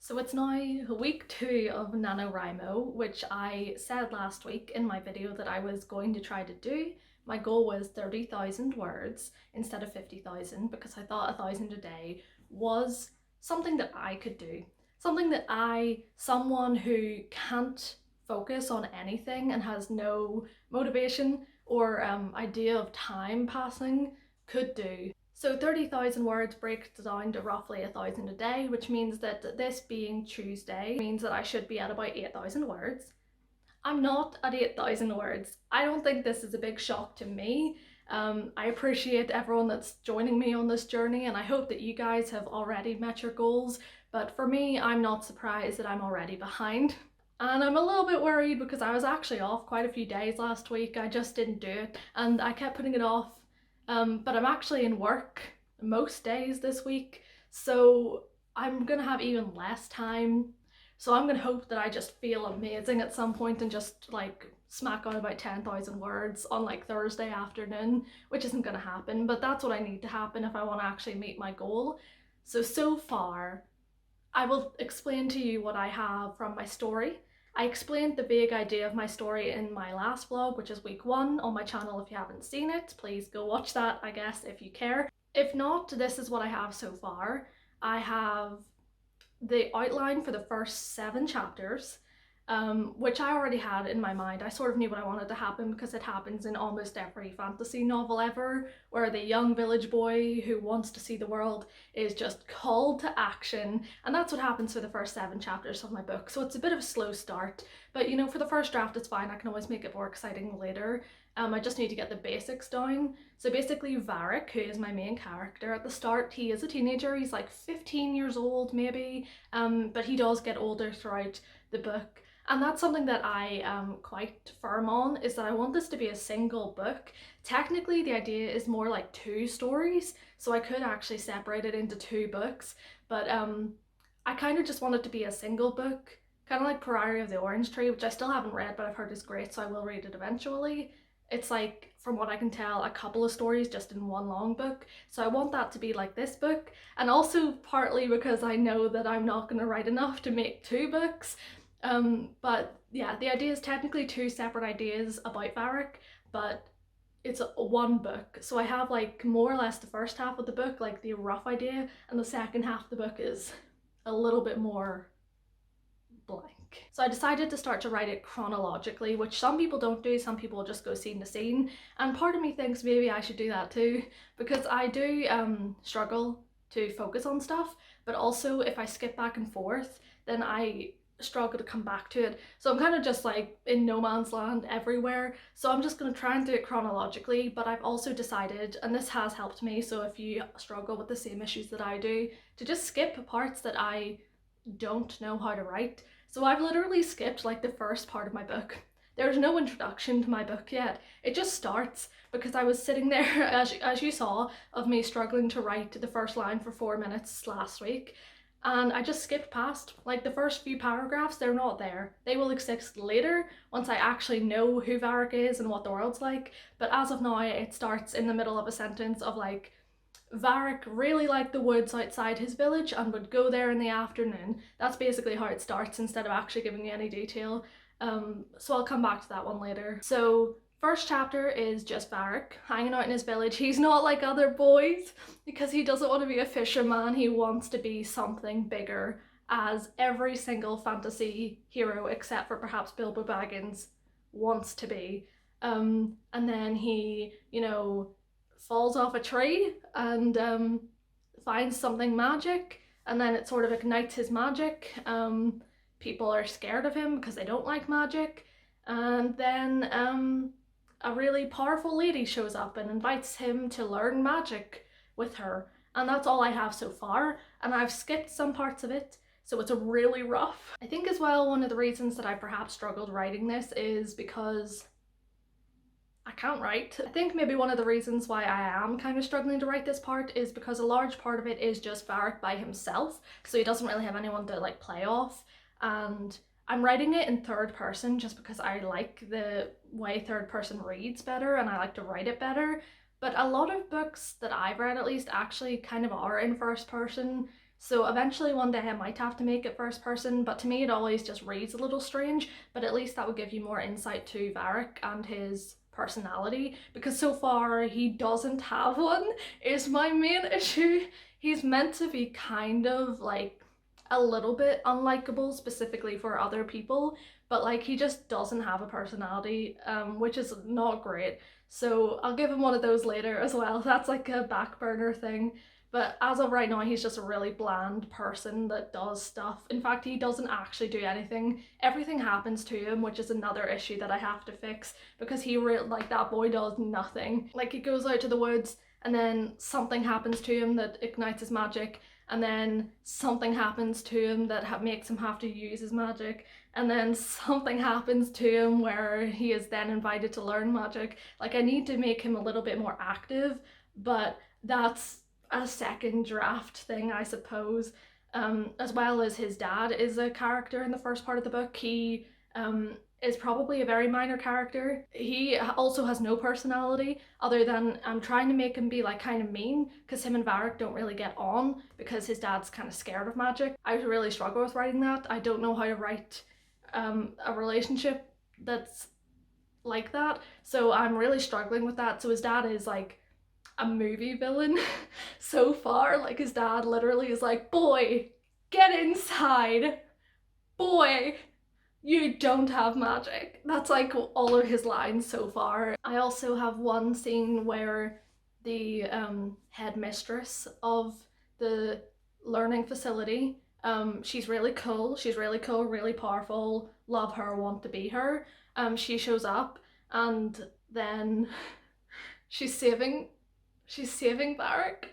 So it's now week 2 of NaNoWriMo, which I said last week in my video that I was going to try to do. My goal was 30,000 words instead of 50,000 because I thought 1,000 a day was something that I could do. Something that someone who can't focus on anything and has no motivation or idea of time passing could do. So 30,000 words breaks down to roughly 1,000 a day, which means that this being Tuesday means that I should be at about 8,000 words. I'm not at 8,000 words. I don't think this is a big shock to me. I appreciate everyone that's joining me on this journey, and I hope that you guys have already met your goals, but for me, I'm not surprised that I'm already behind. And I'm a little bit worried because I was actually off quite a few days last week. I just didn't do it and I kept putting it off. But I'm actually in work most days this week, so I'm gonna have even less time. So I'm gonna hope that I just feel amazing at some point and just like smack out about 10,000 words on like Thursday afternoon, which isn't gonna happen, but that's what I need to happen if I want to actually meet my goal. So far, I will explain to you what I have from my story. I explained the big idea of my story in my last vlog, which is week 1 on my channel. If you haven't seen it, please go watch that, I guess, if you care. If not, this is what I have so far. I have the outline for the first 7 chapters, which I already had in my mind. I sort of knew what I wanted to happen because it happens in almost every fantasy novel ever, where the young village boy who wants to see the world is just called to action, and that's what happens for the first 7 chapters of my book. So it's a bit of a slow start, but you know, for the first draft it's fine. I can always make it more exciting later. I just need to get the basics down. So basically Varric, who is my main character, at the start he is a teenager. He's like 15 years old maybe, but he does get older throughout the book. And that's something that I am quite firm on, is that I want this to be a single book. Technically the idea is more like 2 stories, so I could actually separate it into 2 books, but I kind of just want it to be a single book, kind of like Priory of the Orange Tree, which I still haven't read but I've heard is great, so I will read it eventually. It's like, from what I can tell, a couple of stories just in one long book, so I want that to be like this book, and also partly because I know that I'm not going to write enough to make 2 books. But yeah, the idea is technically 2 separate ideas about Varric, but it's one book. So I have like more or less the first half of the book, like the rough idea, and the second half of the book is a little bit more blank. So I decided to start to write it chronologically, which some people don't do. Some people just go scene to scene, and part of me thinks maybe I should do that too, because I do struggle to focus on stuff, but also if I skip back and forth then I struggle to come back to it. So I'm kind of just like in no man's land everywhere. So I'm just going to try and do it chronologically, but I've also decided, and this has helped me, so if you struggle with the same issues that I do, to just skip parts that I don't know how to write. So I've literally skipped like the first part of my book. There's no introduction to my book yet. It just starts because I was sitting there, as you saw, of me struggling to write the first line for 4 minutes last week. And I just skipped past like the first few paragraphs. They're not there. They will exist later once I actually know who Varric is and what the world's like. But as of now, it starts in the middle of a sentence of like, Varric really liked the woods outside his village and would go there in the afternoon. That's basically how it starts, instead of actually giving you any detail. So I'll come back to that one later. So first chapter is just Varric hanging out in his village. He's not like other boys because he doesn't want to be a fisherman. He wants to be something bigger, as every single fantasy hero except for perhaps Bilbo Baggins wants to be. And then he, you know, falls off a tree and finds something magic, and then it sort of ignites his magic. People are scared of him because they don't like magic, and then a really powerful lady shows up and invites him to learn magic with her, and that's all I have so far, and I've skipped some parts of it, so it's a really rough. I think as well one of the reasons that I perhaps struggled writing this is because I can't write. I think maybe one of the reasons why I am kind of struggling to write this part is because a large part of it is just Varric by himself, so he doesn't really have anyone to like play off, and I'm writing it in 3rd person just because I like the way 3rd person reads better and I like to write it better. But a lot of books that I've read, at least, actually kind of are in 1st person. So eventually one day I might have to make it first person, but to me it always just reads a little strange, but at least that would give you more insight to Varric and his personality, because so far he doesn't have one, is my main issue. He's meant to be kind of like a little bit unlikable, specifically for other people, but like he just doesn't have a personality, which is not great. So I'll give him one of those later as well. That's like a back burner thing. But as of right now, he's just a really bland person that does stuff. In fact, he doesn't actually do anything. Everything happens to him, which is another issue that I have to fix, because like that boy does nothing. Like he goes out to the woods and then something happens to him that ignites his magic, and then something happens to him that makes him have to use his magic, and then something happens to him where he is then invited to learn magic. Like I need to make him a little bit more active, but that's a second draft thing, I suppose. As well as his dad is a character in the first part of the book. He is probably a very minor character. He also has no personality other than I'm trying to make him be like kind of mean, because him and Varric don't really get on because his dad's kind of scared of magic. I really struggle with writing that. I don't know how to write a relationship that's like that, so I'm really struggling with that. So his dad is like a movie villain so far. Like his dad literally is like, boy, get inside, boy, you don't have magic. That's like all of his lines so far. I also have one scene where the headmistress of the learning facility, she's really cool, really powerful, love her, want to be her. She shows up and then she's saving Varric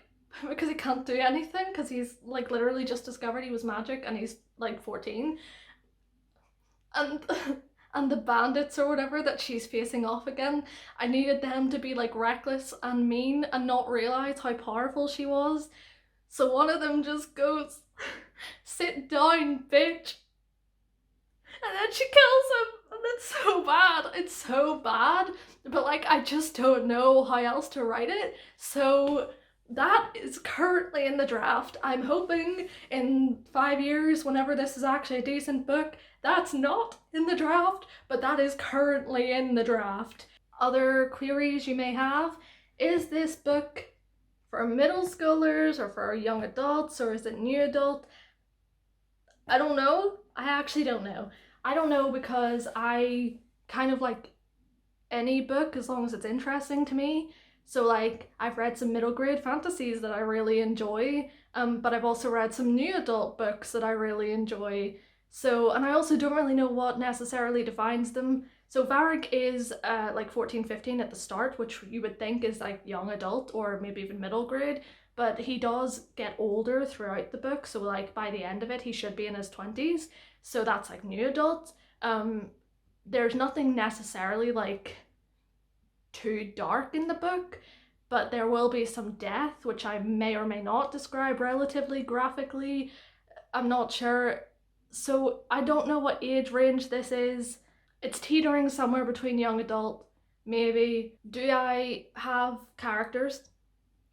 because he can't do anything, because he's like literally just discovered he was magic and he's like 14. And and the bandits or whatever that she's facing off again, I needed them to be like reckless and mean and not realize how powerful she was. So one of them just goes, sit down, bitch. And then she kills him, and it's so bad. It's so bad. But like, I just don't know how else to write it. So that is currently in the draft. I'm hoping in 5 years, whenever this is actually a decent book, that's not in the draft, but that is currently in the draft. Other queries you may have: is this book for middle schoolers or for young adults, or is it new adult? I don't know. I actually don't know. I don't know, because I kind of like any book as long as it's interesting to me. So like, I've read some middle grade fantasies that I really enjoy, but I've also read some new adult books that I really enjoy. So, and I also don't really know what necessarily defines them. So Varric is like 14, 15 at the start, which you would think is like young adult or maybe even middle grade, but he does get older throughout the book. So like by the end of it, he should be in his 20s. So that's like new adult. There's nothing necessarily like too dark in the book, but there will be some death, which I may or may not describe relatively graphically. I'm not sure. So I don't know what age range this is. It's teetering somewhere between young adult, maybe. Do I have characters?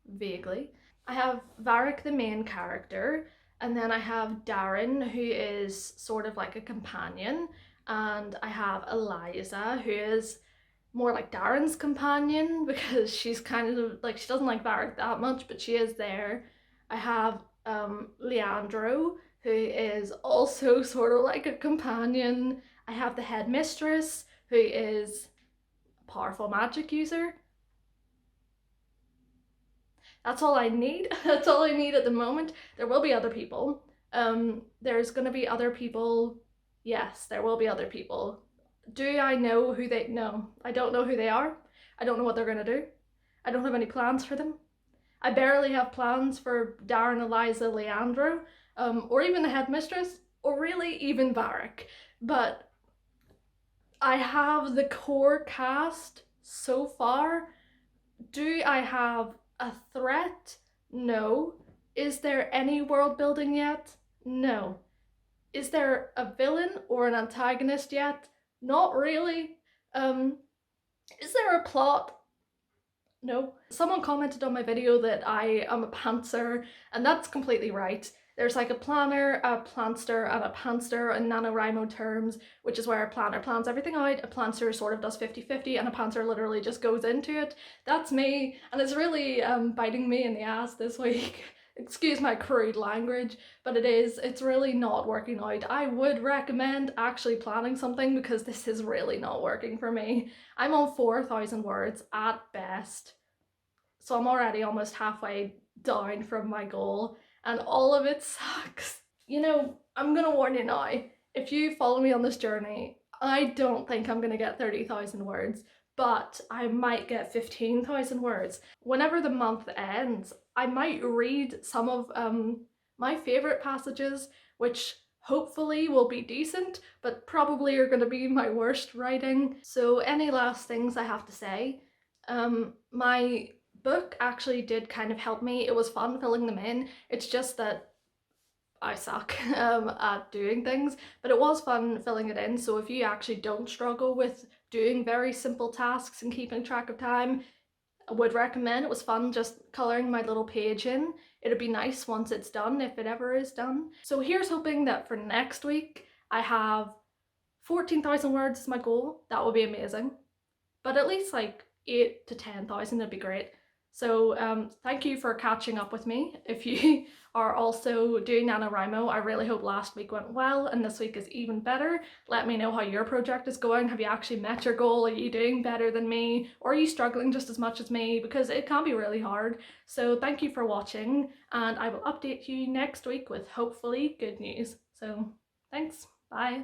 Vaguely. I have Varric, the main character, and then I have Darren, who is sort of like a companion, and I have Eliza, who is more like Darren's companion, because she's kind of like, she doesn't like Varric that much, but she is there. I have Leandro, who is also sort of like a companion. I have the headmistress, who is a powerful magic user. That's all I need. That's all I need at the moment. There will be other people. There's gonna be other people. Yes, there will be other people. Do I know who they... No, I don't know who they are. I don't know what they're gonna do. I don't have any plans for them. I barely have plans for Darren, Eliza, Leandro, or even the headmistress, or really even Varric. But I have the core cast so far. Do I have a threat? No. Is there any world building yet? No. Is there a villain or an antagonist yet? Not really. Is there a plot? No. Someone commented on my video that I am a pantser, and that's completely right. There's like a planner, a planster, and a pantster in NaNoWriMo terms, which is where a planner plans everything out, a planster sort of does 50-50, and a pantser literally just goes into it. That's me, and it's really biting me in the ass this week. Excuse my crude language, but it's really not working out. I would recommend actually planning something because this is really not working for me. I'm on 4,000 words at best, so I'm already almost halfway down from my goal, and all of it sucks. You know, I'm gonna warn you now, if you follow me on this journey, I don't think I'm gonna get 30,000 words, but I might get 15,000 words. Whenever the month ends, I might read some of my favourite passages, which hopefully will be decent, but probably are gonna be my worst writing. So any last things I have to say? My book actually did kind of help me. It was fun filling them in. It's just that I suck at doing things, but it was fun filling it in. So if you actually don't struggle with doing very simple tasks and keeping track of time, I would recommend. It was fun just colouring my little page in. It'd be nice once it's done, if it ever is done. So here's hoping that for next week I have 14,000 words as my goal. That would be amazing. But at least like 8 to 10,000 would be great. So thank you for catching up with me. If you are also doing NaNoWriMo, I really hope last week went well and this week is even better. Let me know how your project is going. Have you actually met your goal? Are you doing better than me? Or are you struggling just as much as me? Because it can be really hard. So thank you for watching, and I will update you next week with hopefully good news. So thanks, bye.